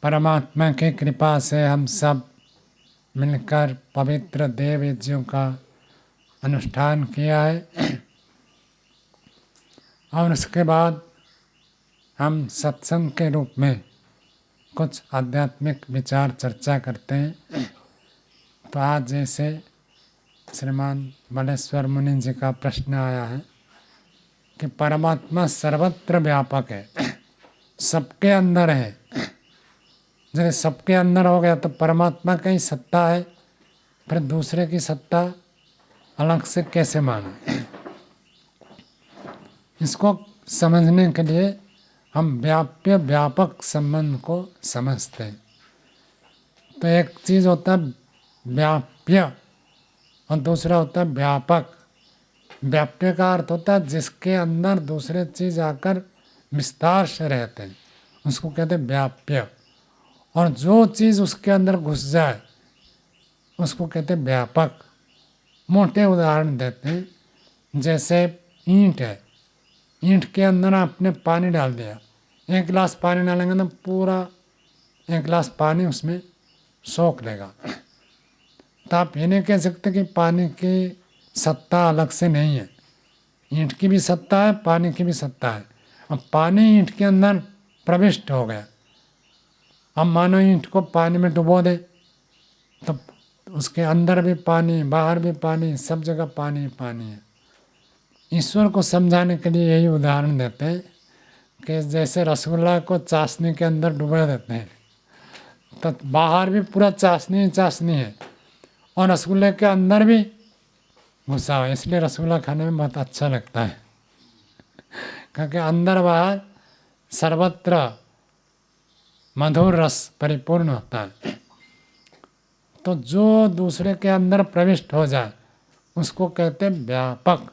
परमात्मा की कृपा से हम सब मिलकर पवित्र देव यज्ञों का अनुष्ठान किया है और उसके बाद हम सत्संग के रूप में कुछ आध्यात्मिक विचार चर्चा करते हैं। तो आज जैसे श्रीमान बलेश्वर मुनि जी का प्रश्न आया है कि परमात्मा सर्वत्र व्यापक है, सबके अंदर है। जब सबके अंदर हो गया तो परमात्मा का ही सत्ता है, फिर दूसरे की सत्ता अलग से कैसे माने। इसको समझने के लिए हम व्याप्य व्यापक संबंध को समझते हैं। तो एक चीज़ होता है व्याप्य और दूसरा होता है व्यापक। व्याप्य का अर्थ होता है जिसके अंदर दूसरे चीज़ आकर विस्तार से रहते हैं, उसको कहते हैं व्याप्य। और जो चीज़ उसके अंदर घुस जाए उसको कहते हैं व्यापक। मोटे उदाहरण देते हैं, जैसे ईंट है, ईंट के अंदर आपने पानी डाल दिया, 1 गिलास पानी डालेंगे तो पूरा 1 गिलास पानी उसमें सोख लेगा। तो आप ये नहीं कह सकते कि पानी की सत्ता अलग से नहीं है। ईंट की भी सत्ता है, पानी की भी सत्ता है। अब पानी ईंट के अंदर प्रविष्ट हो गया, अब मानो ईंट को पानी में डुबो दे तो उसके अंदर भी पानी, बाहर भी पानी, सब जगह पानी पानी है। ईश्वर को समझाने के लिए यही उदाहरण देते हैं कि जैसे रसगुल्ला को चाशनी के अंदर डुबो देते हैं तो बाहर भी पूरा चाशनी ही चाशनी है और रसगुल्ले के अंदर भी घुसा हुआ, इसलिए रसगुल्ला खाने में बहुत अच्छा लगता है, क्योंकि अंदर बाहर सर्वत्र मधुर रस परिपूर्ण होता है। तो जो दूसरे के अंदर प्रविष्ट हो जाए उसको कहते हैं व्यापक,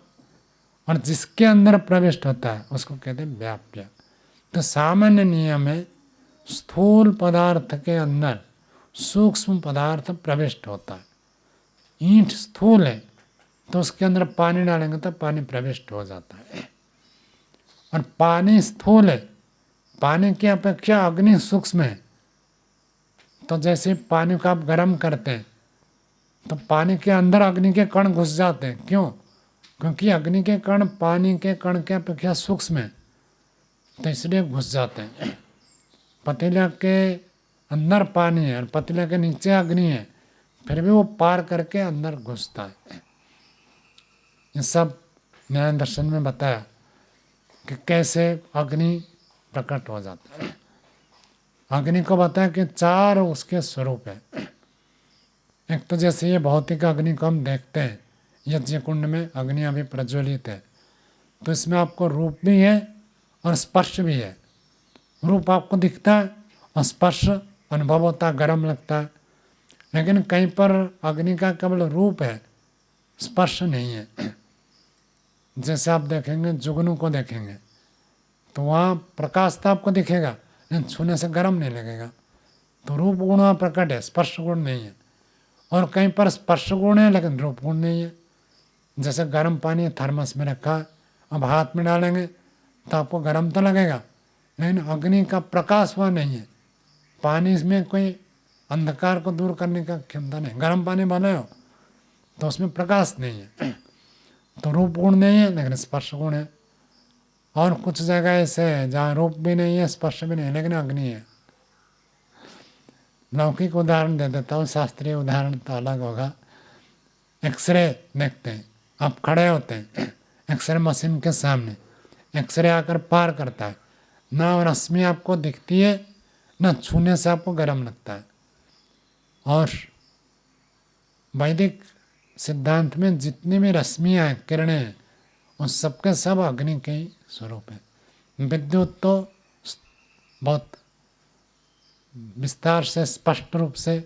और जिसके अंदर प्रविष्ट होता है उसको कहते हैं व्याप्य। तो सामान्य नियम है, स्थूल पदार्थ के अंदर सूक्ष्म पदार्थ प्रविष्ट होता है। ईंट स्थूल है तो उसके अंदर पानी डालेंगे तो पानी प्रविष्ट हो जाता है। और पानी स्थूल है, पानी की अपेक्षा अग्नि सूक्ष्म है। तो जैसे पानी को आप गर्म करते हैं तो पानी के अंदर अग्नि के कण घुस जाते हैं। क्यों? क्योंकि अग्नि के कण पानी के कण के अपेक्षा सूक्ष्म है, तो इसलिए घुस जाते हैं। पतीला के अंदर पानी है और पतीले के नीचे अग्नि है, फिर भी वो पार करके अंदर घुसता है। ये सब न्याय दर्शन में बताया कि कैसे अग्नि प्रकट हो जाता है। अग्नि को बताया कि 4 उसके स्वरूप है। एक तो जैसे ये भौतिक अग्नि को हम देखते हैं, यज्ञ कुंड में अग्नि अभी प्रज्वलित है, तो इसमें आपको रूप भी है और स्पर्श भी है। रूप आपको दिखता है और स्पर्श अनुभव होता है, गर्म लगता है। लेकिन कहीं पर अग्नि का केवल रूप है, स्पर्श नहीं है। जैसे आप देखेंगे जुगनू को देखेंगे तो वहाँ प्रकाश तो आपको दिखेगा लेकिन छूने से गर्म नहीं लगेगा। तो रूप गुण वहाँ प्रकट है, स्पर्श गुण नहीं है। और कहीं पर स्पर्श गुण है लेकिन रूप गुण नहीं है। जैसे गर्म पानी थर्मस में रखा है, अब हाथ में डालेंगे तो आपको गर्म तो लगेगा, लेकिन अग्नि का प्रकाश वहाँ नहीं है। पानी में कोई अंधकार को दूर करने का क्षमता नहीं। गर्म पानी भले हो तो उसमें प्रकाश नहीं है। तो रूप गुण नहीं है लेकिन स्पर्श गुण है। और कुछ जगह ऐसे है जहाँ रूप भी नहीं है, स्पर्श भी नहीं है, लेकिन अग्नि है। लौकिक उदाहरण दे देता हूँ, शास्त्रीय उदाहरण तो अलग होगा। एक्सरे देखते हैं, आप खड़े होते हैं एक्सरे मशीन के सामने, एक्सरे आकर पार करता है, ना रश्मि आपको दिखती है ना छूने से आपको गर्म लगता है। और वैदिक सिद्धांत में जितनी भी रश्मियाँ हैं, किरणें हैं, उन सबके सब अग्नि के ही स्वरूप है। विद्युत तो बहुत विस्तार से स्पष्ट रूप से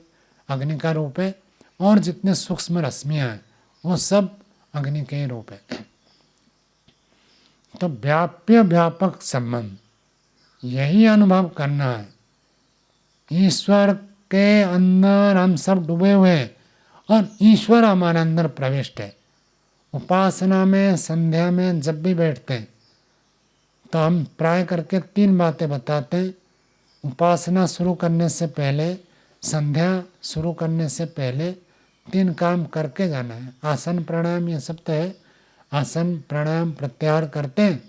अग्नि का रूप है, और जितने सूक्ष्म रश्मियाँ हैं वो सब अग्नि के ही रूप है। तो व्याप्य व्यापक संबंध यही अनुभव करना है। ईश्वर के अंदर हम सब डूबे हुए हैं और ईश्वर हमारे अंदर प्रविष्ट है। उपासना में, संध्या में जब भी बैठते हैं तो हम प्राय करके 3 बातें बताते हैं। उपासना शुरू करने से पहले, संध्या शुरू करने से पहले 3 काम करके जाना है। आसन प्राणायाम ये सब तो है, आसन प्राणायाम प्रत्याहार करते हैं।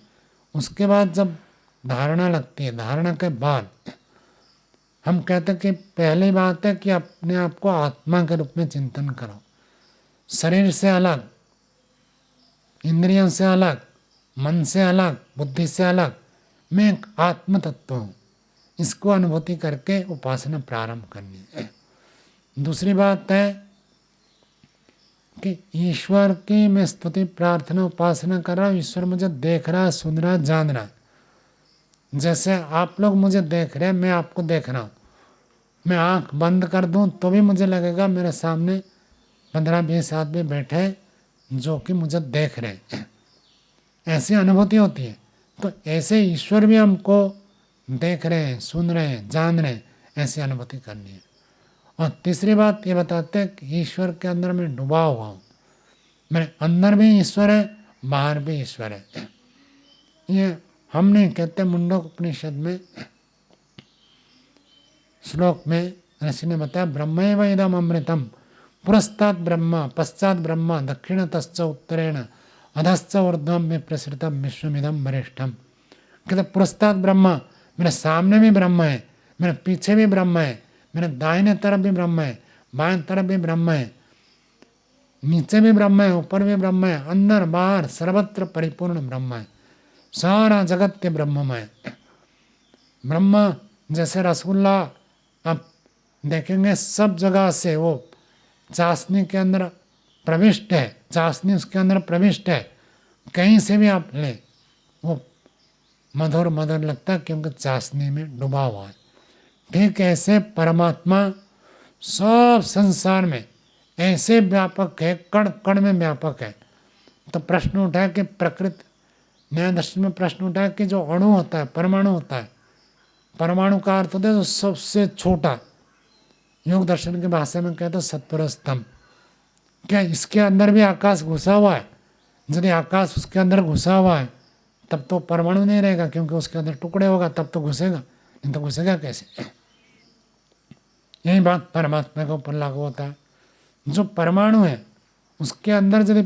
उसके बाद जब धारणा लगती है, धारणा के बाद हम कहते हैं कि पहली बात है कि अपने आप को आत्मा के रूप में चिंतन करो। शरीर से अलग, इंद्रियों से अलग, मन से अलग, बुद्धि से अलग, मैं एक आत्म तत्व हूँ। इसको अनुभूति करके उपासना प्रारंभ करनी है। दूसरी बात है कि ईश्वर की मैं स्तुति प्रार्थना उपासना कर रहा हूँ। ईश्वर मुझे देख रहा है, सुन रहा है, जान रहा है। जैसे आप लोग मुझे देख रहे हैं, मैं आपको देख रहा हूँ। मैं आंख बंद कर दूं तो भी मुझे लगेगा मेरे सामने 15-20 आदमी बैठे हैं जो कि मुझे देख रहे हैं। ऐसी अनुभूति होती है। तो ऐसे ईश्वर भी हमको देख रहे हैं, सुन रहे हैं, जान रहे हैं, ऐसी अनुभूति करनी है। और तीसरी बात ये बताते हैं कि ईश्वर के अंदर मैं डूबा हुआ हूँ। मेरे अंदर भी ईश्वर है, बाहर भी ईश्वर है। ये हम नहीं कहते, मुंडक उपनिषद में श्लोक में ऋषि ने बताया, ब्रह्मैव इदम् अमृतम पुरस्तात् ब्रह्म पश्चात ब्रह्म दक्षिणतश्च उत्तरेण अधश्च ऊर्ध्वं में प्रसृतम विश्वमिदं वरिष्ठम। कहते पुरस्तात् ब्रह्म, मेरे सामने भी ब्रह्म है, मेरे पीछे भी ब्रह्म है, मेरे दाहिने तरफ भी ब्रह्म है, बाएं तरफ भी ब्रह्म है, नीचे भी ब्रह्म है, ऊपर भी ब्रह्म है, अंदर बाहर सर्वत्र परिपूर्ण ब्रह्म है। सारा जगत के ब्रह्ममय ब्रह्म। जैसे रसगुल्ला आप देखेंगे सब जगह से वो चाशनी के अंदर प्रविष्ट है, चाशनी उसके अंदर प्रविष्ट है। कहीं से भी आप लें वो मधुर मधुर लगता है क्योंकि चाशनी में डूबा हुआ है। ठीक ऐसे परमात्मा सब संसार में ऐसे व्यापक है, कण कण में व्यापक है। तो प्रश्न उठा है कि प्रकृति, न्याय दर्शन में प्रश्न उठा है कि जो अणु होता है, परमाणु होता है, परमाणु का अर्थ होता है जो सबसे छोटा। योग दर्शन की भाषा में कहते हैं सत्वर स्तंभ। क्या इसके अंदर भी आकाश घुसा हुआ है? यदि आकाश उसके अंदर घुसा हुआ है तब तो परमाणु नहीं रहेगा, क्योंकि उसके अंदर टुकड़े होगा तब तो घुसेगा, नहीं तो घुसेगा कैसे? यही बात परमात्मा के ऊपर लागू होता है। जो परमाणु है उसके अंदर यदि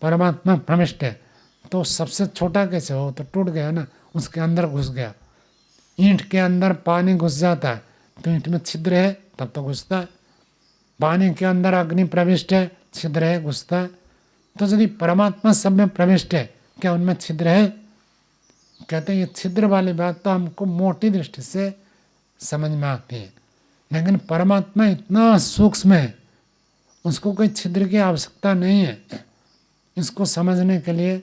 परमात्मा प्रविष्ट है तो सबसे छोटा कैसे हो? तो टूट गया ना, उसके अंदर घुस गया। ईंट के अंदर पानी घुस जाता है तो ईंट में छिद्र है तब तो घुसता है। पानी के अंदर अग्नि प्रविष्ट है, छिद्र है, घुसता है। तो यदि परमात्मा सब में प्रविष्ट है, क्या उनमें छिद्र है? कहते हैं ये छिद्र वाली बात तो हमको मोटी दृष्टि से समझ में आती है, लेकिन परमात्मा इतना सूक्ष्म है, उसको कोई छिद्र की आवश्यकता नहीं है। इसको समझने के लिए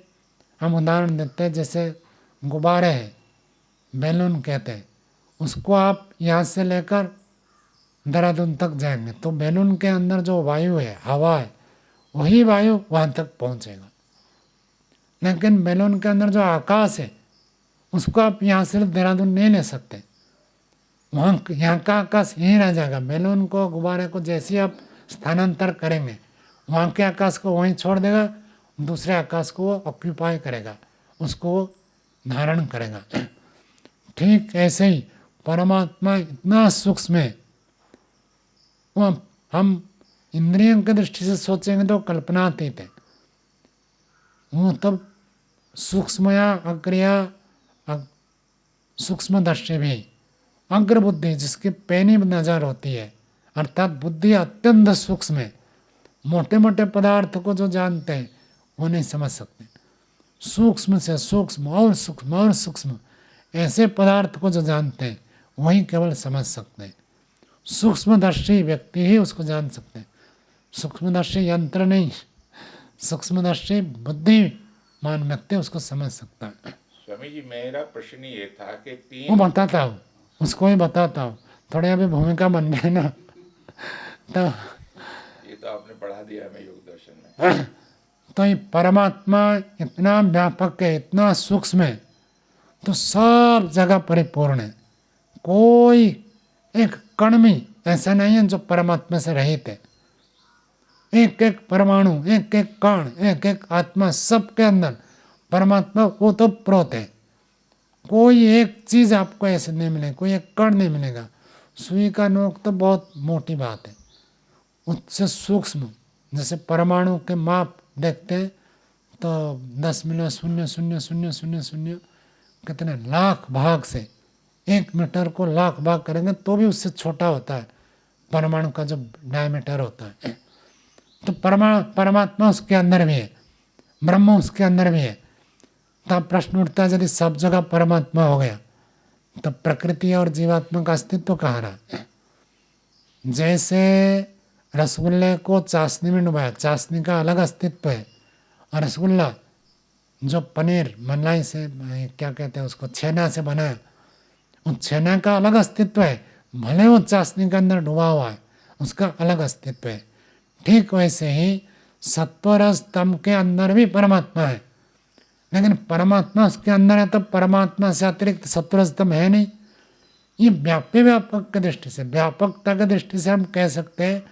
हम उदाहरण देते हैं, जैसे गुब्बारे हैं, बैलून कहते हैं। उसको आप यहाँ से लेकर देहरादून तक जाएंगे तो बैलून के अंदर जो वायु है, हवा है, वही वायु वहाँ तक पहुँचेगा। लेकिन बैलून के अंदर जो आकाश है उसको आप यहाँ से देहरादून नहीं ले सकते। वहाँ यहाँ का आकाश यहीं रह जाएगा। बैलून को, गुब्बारे को जैसे आप स्थानांतर करेंगे वहाँ के आकाश को वहीं छोड़ देगा, दूसरे आकाश को वो ऑक्यूपाई करेगा, उसको वो धारण करेगा। ठीक ऐसे ही परमात्मा इतना सूक्ष्म है, वो हम इंद्रियों की दृष्टि से सोचेंगे तो कल्पनातीत है। वो तब सूक्ष्मया अग्रया सूक्ष्म दर्शी भी, अग्र बुद्धि जिसकी पैनी नजर होती है, अर्थात बुद्धि अत्यंत सूक्ष्म है। मोटे मोटे पदार्थ को जो जानते हैं वो नहीं समझ सकते। सूक्ष्म से सूक्ष्म और सूक्ष्म और सूक्ष्म ऐसे पदार्थ को जो जानते हैं वही केवल समझ सकते हैं। सूक्ष्मदर्शी व्यक्ति ही उसको जान सकते हैं। सूक्ष्मदर्शी यंत्र नहीं, सूक्ष्मदर्शी बुद्धिमान व्यक्ति उसको समझ सकता है। स्वामी जी, मेरा प्रश्न ये था कि वो 3 बताता हूँ, उसको ही बताता हूँ। थोड़ी अभी भूमिका बन रही है ना, तो ये तो आपने पढ़ा दिया हमें योग दर्शन में। तो ये परमात्मा इतना व्यापक है, इतना सूक्ष्म है, तो सब जगह परिपूर्ण है। कोई एक कण में, ऐसा नहीं है जो परमात्मा से रहित है। एक एक परमाणु, एक एक कण, एक एक आत्मा, सबके अंदर परमात्मा ओतप्रोत है। कोई एक चीज आपको ऐसे नहीं मिलेगी, कोई एक कण नहीं मिलेगा। सुई का नोक तो बहुत मोटी बात है, उससे सूक्ष्म जैसे परमाणु के माप देखते हैं तो 10,000,000,000,000 कितने लाख भाग से 1 मीटर को लाख भाग करेंगे तो भी उससे छोटा होता है परमाणु का जो डायमीटर होता है। तो परमात्मा उसके अंदर भी है, ब्रह्म उसके अंदर भी है। तब प्रश्न उठता है यदि सब जगह परमात्मा हो गया तो प्रकृति और जीवात्मा का अस्तित्व कहाँ रहा। जैसे रसगुल्ले को चाशनी में डुबाया, चाशनी का अलग अस्तित्व है, और रसगुल्ला जो पनीर मलाई से क्या कहते हैं उसको, छेना से बना है, उस छेना का अलग अस्तित्व है, भले वो चाशनी के अंदर डूबा हुआ है, उसका अलग अस्तित्व है। ठीक वैसे ही सत्व रस तम के अंदर भी परमात्मा है, लेकिन परमात्मा उसके अंदर है तो परमात्मा से अतिरिक्त सत्व रस तम है नहीं। ये व्यापक की दृष्टि से, व्यापकता की दृष्टि से हम कह सकते हैं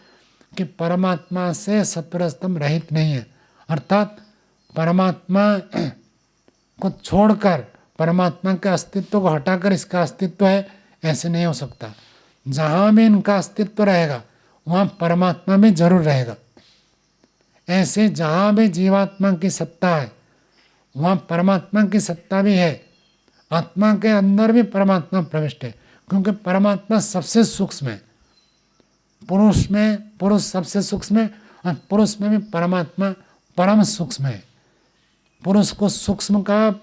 कि परमात्मा से सत्व रस तम रहित नहीं है। अर्थात परमात्मा को छोड़कर, परमात्मा के अस्तित्व को हटाकर इसका अस्तित्व है, ऐसे नहीं हो सकता। जहाँ भी इनका अस्तित्व रहेगा वहाँ परमात्मा भी जरूर रहेगा। ऐसे जहाँ भी जीवात्मा की सत्ता है वहाँ परमात्मा की सत्ता भी है। आत्मा के अंदर भी परमात्मा प्रविष्ट है, क्योंकि परमात्मा सबसे सूक्ष्म है। पुरुष सबसे सूक्ष्म है, और पुरुष में भी परमात्मा परम सूक्ष्म है। पुरुष को सूक्ष्म का,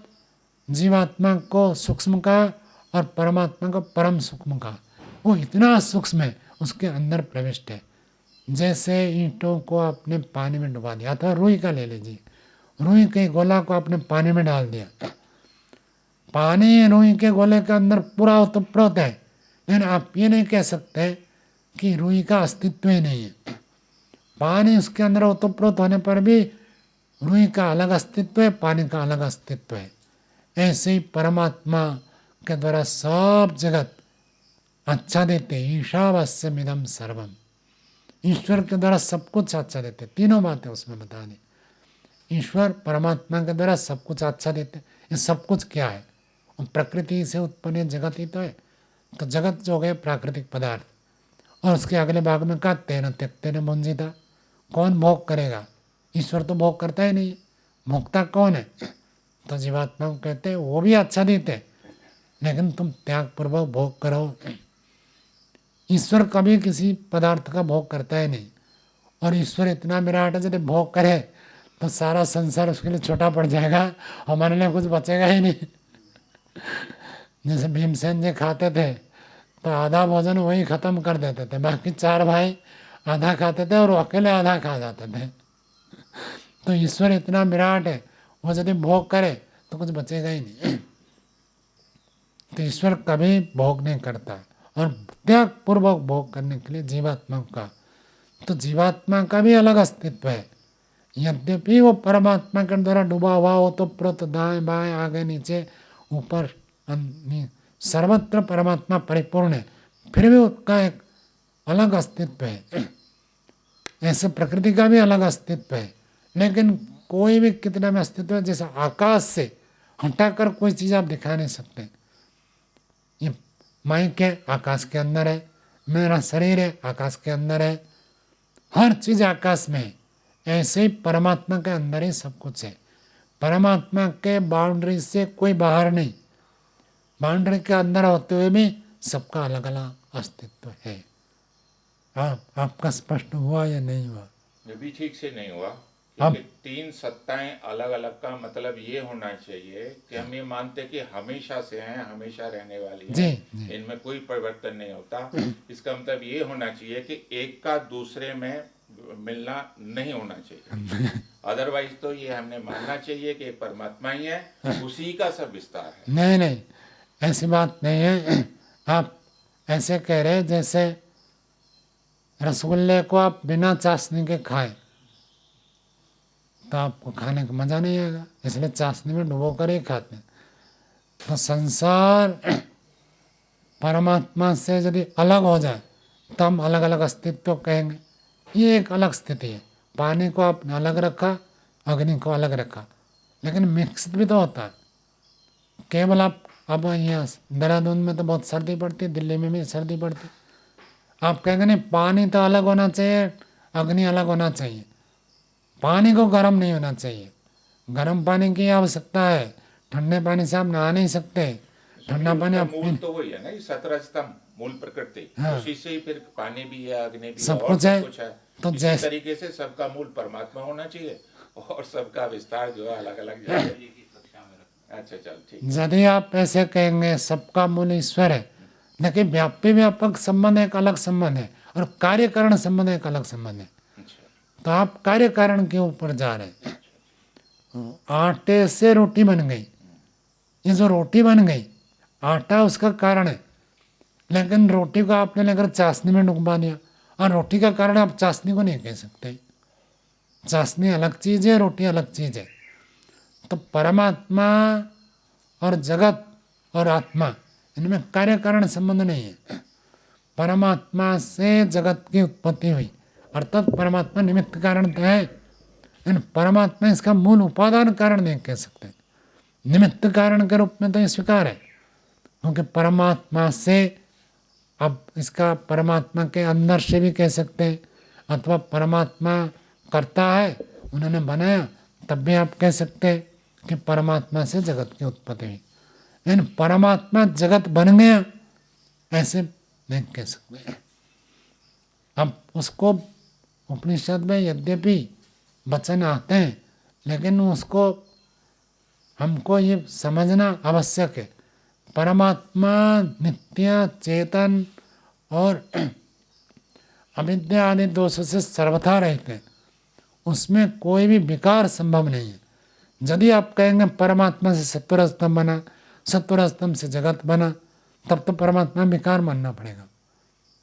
जीवात्मा को सूक्ष्म का, और परमात्मा को परम सूक्ष्म का। वो इतना सूक्ष्म है, उसके अंदर प्रविष्ट है। जैसे ईंटों को आपने पानी में डुबा दिया, अथवा रुई का ले लीजिए, रुई के गोला को आपने पानी में डाल दिया, पानी रुई के गोले के अंदर पूरा ओतप्रोत है, लेकिन आप ये नहीं कह सकते कि रुई का अस्तित्व ही नहीं है। पानी उसके अंदर ओतप्रोत होने पर भी रुई का अलग अस्तित्व है, पानी का अलग अस्तित्व है। ऐसे ही परमात्मा के द्वारा सब जगत अच्छा देते, ईशावास्यमिदं सर्वम, ईश्वर के द्वारा सब कुछ अच्छा देते। तीनों बातें उसमें बता दी। ईश्वर परमात्मा के द्वारा सब कुछ अच्छा देते। ये सब कुछ क्या है? प्रकृति से उत्पन्न जगत ही तो है। तो जगत जो गए प्राकृतिक पदार्थ, और उसके अगले भाग में कहा तेन त्यक्तेन भुंजिता, कौन भोग करेगा? ईश्वर तो भोग करता ही नहीं, भोक्ता कौन है? तो जीवात्मा को कहते हैं वो भी अच्छा देते, लेकिन तुम त्यागपूर्वक भोग करो। ईश्वर कभी किसी पदार्थ का भोग करता ही नहीं, और ईश्वर इतना विराट है, यदि भोग करे तो सारा संसार उसके लिए छोटा पड़ जाएगा, हमारे लिए कुछ बचेगा ही नहीं। जैसे भीमसेन जी खाते थे तो आधा भोजन वही खत्म कर देते थे, बाकी 4 भाई आधा खाते थे और वो अकेले आधा खा जाते थे। तो ईश्वर इतना विराट है, वो यदि भोग करे तो कुछ बचेगा ही नहीं। तो ईश्वर कभी भोग नहीं करता, और त्याग पूर्वक भोग करने के लिए जीवात्मा का, तो जीवात्मा का भी अलग अस्तित्व है। यद्यपि वो परमात्मा के द्वारा डूबा हुआ हो तो प्रत दाएं बाएं आगे नीचे ऊपर सर्वत्र परमात्मा परिपूर्ण है, फिर भी उसका एक अलग अस्तित्व है। ऐसे प्रकृति का भी अलग अस्तित्व है, लेकिन कोई भी कितना में अस्तित्व है, जैसे आकाश से हटाकर कोई चीज़ आप दिखा नहीं सकते। ये माइक है, आकाश के अंदर है, मेरा शरीर है, आकाश के अंदर है, हर चीज़ आकाश में है। ऐसे ही परमात्मा के अंदर ही सब कुछ है। परमात्मा के बाउंड्री से कोई बाहर नहीं, बाउंड्री के अंदर होते हुए भी सबका अलग अलग अस्तित्व है। आपका स्पष्ट हुआ या नहीं हुआ? ये भी ठीक से नहीं हुआ, अब क्योंकि 3 सत्ताएं अलग अलग का मतलब ये होना चाहिए कि हम ये मानते कि हमेशा से हैं, हमेशा रहने वाली जी, हैं, जी। इनमें कोई परिवर्तन नहीं होता। इसका मतलब ये होना चाहिए कि एक का दूसरे में मिलना नहीं होना चाहिए। अदरवाइज तो ये हमने मानना चाहिए कि परमात्मा ही है, उसी का सब विस्तार है। नहीं नहीं, ऐसी बात नहीं है। आप ऐसे कह रहे हैं जैसे रसगुल्ले को आप बिना चाशनी के खाएं तो आपको खाने का मज़ा नहीं आएगा, इसलिए चाशनी में डुबो कर ही खाते हैं। तो संसार परमात्मा से यदि अलग हो जाए तो हम अलग अलग अस्तित्व कहेंगे। ये एक अलग स्थिति है। पानी को आपने अलग रखा, अग्नि को अलग रखा, लेकिन मिक्स भी तो होता है। केवल आप अब यहाँ देहरादून में तो बहुत सर्दी पड़ती है, दिल्ली में भी सर्दी पड़ती है। आप कहेंगे नहीं पानी तो अलग होना चाहिए, अग्नि अलग होना चाहिए, पानी को गर्म नहीं होना चाहिए। गर्म पानी की आवश्यकता है, ठंडे पानी से आप नहा नहीं सकते। ठंडा पानी उसका आप मूल तो वही है ना, ये 17 स्तंभ मूल प्रकृति, हाँ। उसी से ही फिर पानी भी है, अग्नि भी है सब और कुछ सब है। कुछ है। तो इसी जैसे तरीके से सबका मूल परमात्मा होना चाहिए और सबका विस्तार जो है अलग अलग जगह है। अच्छा चल ठीक। यदि आप ऐसे कहेंगे सबका मूल ईश्वर है, लेकिन व्यापी व्यापक संबंध एक अलग संबंध है और कार्य कारण संबंध एक अलग संबंध है। अच्छा तो आप कार्य कारण के ऊपर जा रहे हैं। आटे से रोटी बन गई, ये जो रोटी बन गई, आटा उसका कारण है, लेकिन रोटी को आपने लेकर चाशनी में डुबा दिया और रोटी का कारण आप चाशनी को नहीं कह सकते। चाशनी अलग चीज़ है, रोटी अलग चीज़ है। तो परमात्मा और जगत और आत्मा, इनमें कार्य कारण संबंध नहीं है। परमात्मा से जगत की उत्पत्ति हुई, अर्थात परमात्मा निमित्त कारण तो है, लेकिन परमात्मा इसका मूल उपादान कारण नहीं कह सकते। निमित्त कारण के रूप में तो ये स्वीकार है, क्योंकि परमात्मा से, अब इसका परमात्मा के अंदर से भी कह सकते हैं, अथवा परमात्मा करता है, उन्होंने बनाया, तब भी आप कह सकते हैं कि परमात्मा से जगत की उत्पत्ति हुई। लेकिन परमात्मा जगत बन गया ऐसे नहीं कह सकते। अब उसको उपनिषद में यद्यपि वचन आते हैं, लेकिन उसको हमको ये समझना आवश्यक है, परमात्मा नित्य चेतन और अविद्या आदि दोषों से सर्वथा रहते हैं, उसमें कोई भी विकार संभव नहीं है। यदि आप कहेंगे परमात्मा से सत्वर स्तंभ बना, सत्वर स्तंभ से जगत बना, तब तो परमात्मा विकार मानना पड़ेगा।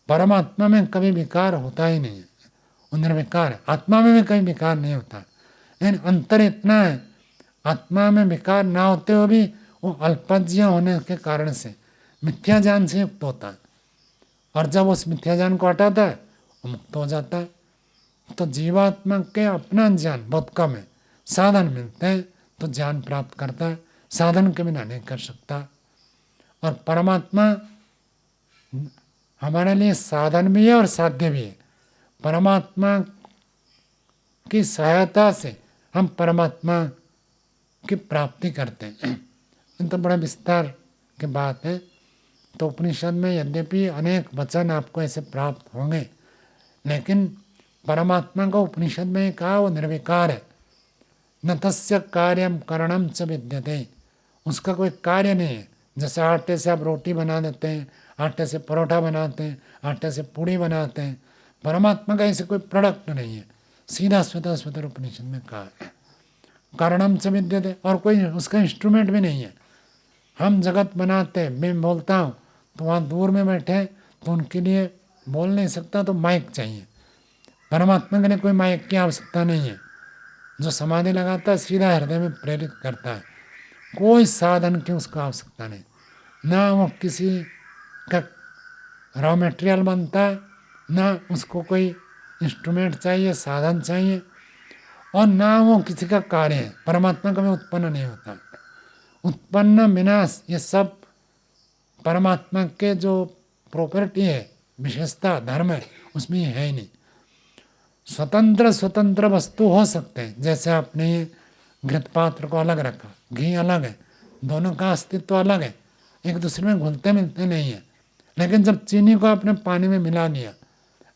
परमात्मा में कभी विकार होता ही नहीं है, वो निर्विकार है। आत्मा में भी कभी विकार नहीं होता, लेकिन अंतर इतना है, आत्मा में विकार ना होते हुए भी वो अल्पज्ञ होने के कारण से मिथ्या ज्ञान से युक्त होता है, और जब उस मिथ्या ज्ञान को हटाता है वो मुक्त हो जाता है। तो जीवात्मा के अपना ज्ञान बहुत कम है, साधन मिलते हैं तो ज्ञान प्राप्त करता है, साधन के बिना नहीं कर सकता। और परमात्मा हमारे लिए साधन भी है और साध्य भी है। परमात्मा की सहायता से हम परमात्मा की प्राप्ति करते हैं। तो बड़ा विस्तार की बात है। तो उपनिषद में यद्यपि अनेक वचन आपको ऐसे प्राप्त होंगे, लेकिन परमात्मा को उपनिषद में कहा वो निर्विकार है। न तस्य कार्यम करणम च विद्यते, उसका कोई कार्य नहीं है। जैसे आटे से आप रोटी बना देते हैं, आटे से परोठा बनाते हैं, आटे से पूड़ी बनाते हैं, परमात्मा का ऐसे कोई प्रोडक्ट नहीं है। सीधा स्वतः स्वतः उपनिषद में कहा है कारणम च विद्यते, और कोई उसका इंस्ट्रूमेंट भी नहीं है। हम जगत बनाते हैं, मैं बोलता हूँ तो वहाँ दूर में बैठे तो उनके लिए बोल नहीं सकता तो माइक चाहिए। परमात्मा के लिए कोई माइक की आवश्यकता नहीं है। जो समाधि लगाता है सीधा हृदय में प्रेरित करता है, कोई साधन की उसको आवश्यकता नहीं। ना वो किसी का रॉ मटेरियल बनता है, ना उसको कोई इंस्ट्रूमेंट चाहिए, साधन चाहिए, और ना वो किसी का कार्य है। परमात्मा कभी उत्पन्न नहीं होता, उत्पन्न विनाश ये सब परमात्मा के जो प्रॉपर्टी है, विशेषता धर्म है, उसमें ये है ही नहीं। स्वतंत्र स्वतंत्र वस्तु हो सकते हैं, जैसे आपने ये घृत पात्र को अलग रखा, घी अलग है, दोनों का अस्तित्व अलग है, एक दूसरे में घुलते मिलते नहीं है। लेकिन जब चीनी को आपने पानी में मिला दिया,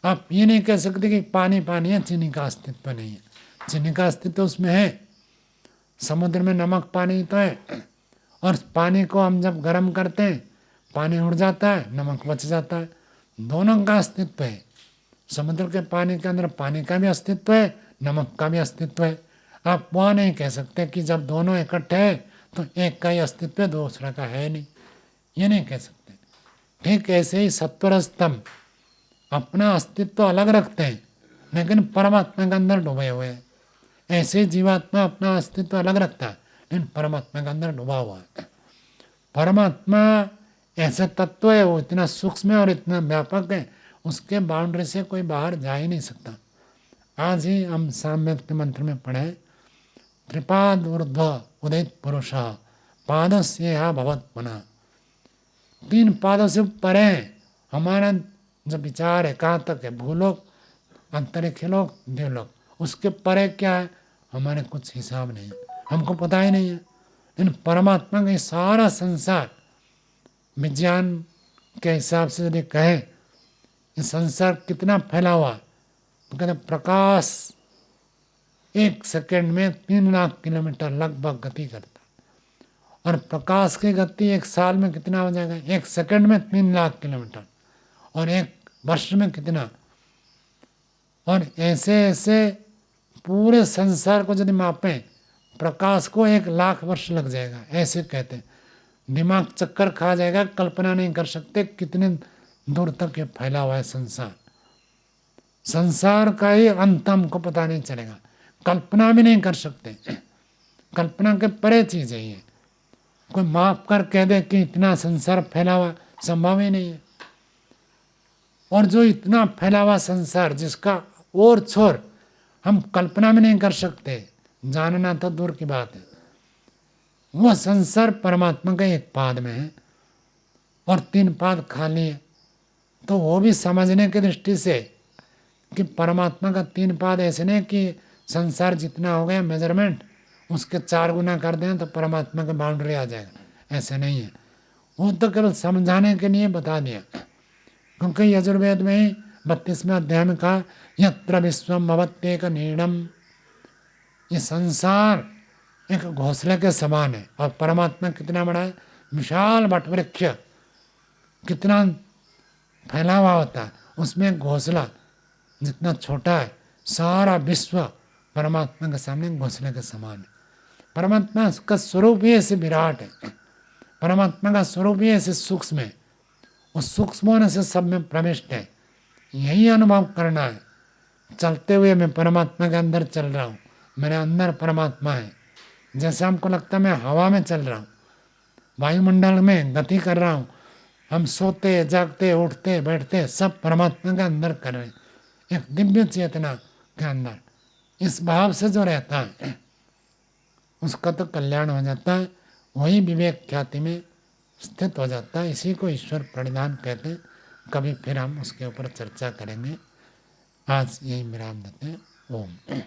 आप ये नहीं कह सकते कि पानी पानी है, चीनी का अस्तित्व नहीं है। चीनी का अस्तित्व उसमें है। समुद्र में नमक पानी तो है, और पानी को हम जब गर्म करते हैं पानी उड़ जाता है, नमक बच जाता है, दोनों का अस्तित्व है। समुद्र के पानी के अंदर पानी का भी अस्तित्व है, नमक का भी अस्तित्व है। आप वह नहीं कह सकते कि जब दोनों इकट्ठे है तो एक का ही अस्तित्व है, दूसरा का है नहीं, ये नहीं कह सकते। ठीक ऐसे ही सत्वर स्तंभ अपना अस्तित्व अलग रखते हैं, लेकिन परमात्मा के अंदर डूबे हुए हैं। ऐसे ही जीवात्मा अपना अस्तित्व अलग रखता है, लेकिन परमात्मा के अंदर डूबा हुआ है। परमात्मा ऐसे तत्व है, वो इतना सूक्ष्म है और इतना व्यापक है, उसके बाउंड्री से कोई बाहर जा ही नहीं सकता। आज ही हम सामवेद के मंत्र में पढ़े, त्रिपाद ऊर्ध्व उदित पुरुष पादस्येहा भवत पुनः। 3 पादों से परे हमारा जो विचार है कहाँ तक है, भूलोक, अंतरिक्ष लोक, देवलोक, उसके परे क्या है हमारे कुछ हिसाब नहीं है, हमको पता ही नहीं है। इन परमात्मा का सारा संसार विज्ञान के हिसाब से यदि कहें ये संसार कितना फैला हुआ, तो कहते प्रकाश 1 सेकंड में 3 लाख किलोमीटर लगभग गति करता है। और प्रकाश की गति 1 साल में कितना हो जाएगा, 1 सेकंड में 3 लाख किलोमीटर, और 1 वर्ष में कितना। और ऐसे ऐसे पूरे संसार को यदि मापें, प्रकाश को 1 लाख वर्ष लग जाएगा, ऐसे कहते हैं। दिमाग चक्कर खा जाएगा, कल्पना नहीं कर सकते कितने दूर तक ये फैला हुआ है संसार। संसार का ही अंत हमको पता नहीं चलेगा, कल्पना भी नहीं कर सकते, कल्पना के परे चीज है ये। कोई माप कर कह दे कि इतना संसार फैला हुआ, संभव ही नहीं है। और जो इतना फैला हुआ संसार जिसका और छोर हम कल्पना भी नहीं कर सकते, जानना तो दूर की बात है, वह संसार परमात्मा का 1 पाद में है और 3 पाद खाली है। तो वो भी समझने की दृष्टि से कि परमात्मा का 3 पाद ऐसे नहीं कि संसार जितना हो गया मेजरमेंट उसके 4 गुना कर दें तो परमात्मा का बाउंड्री आ जाएगा, ऐसे नहीं है। वो तो केवल समझाने के लिए बता दिया, क्योंकि यजुर्वेद में ही 32वें अध्याय में कहा यत्र विश्वम भवत्येक नीडम। ये संसार एक घोंसले के समान है और परमात्मा कितना बड़ा है, विशाल वटवृक्ष कितना फैला हुआ होता है, उसमें घोंसला जितना छोटा है, सारा विश्व परमात्मा के सामने घोंसले के समान है। परमात्मा का स्वरूप ही ऐसे विराट है, परमात्मा का स्वरूप ही ऐसे सूक्ष्म है, उस सूक्ष्म होने से सब में प्रविष्ट है। यही अनुभव करना है, चलते हुए मैं परमात्मा के अंदर चल रहा हूँ, मेरे अंदर परमात्मा है। जैसे हमको लगता है मैं हवा में चल रहा हूँ, वायुमंडल में गति कर रहा हूँ, हम सोते जागते उठते बैठते सब परमात्मा के अंदर कर रहे हैं, एक दिव्य चेतना के अंदर। इस भाव से जो रहता है उसका तो कल्याण हो जाता है, वही विवेक ख्याति में स्थित हो जाता है। इसी को ईश्वर प्रणिधान कहते हैं। कभी फिर हम उसके ऊपर चर्चा करेंगे। आज यही विराम देते हैं। ओम।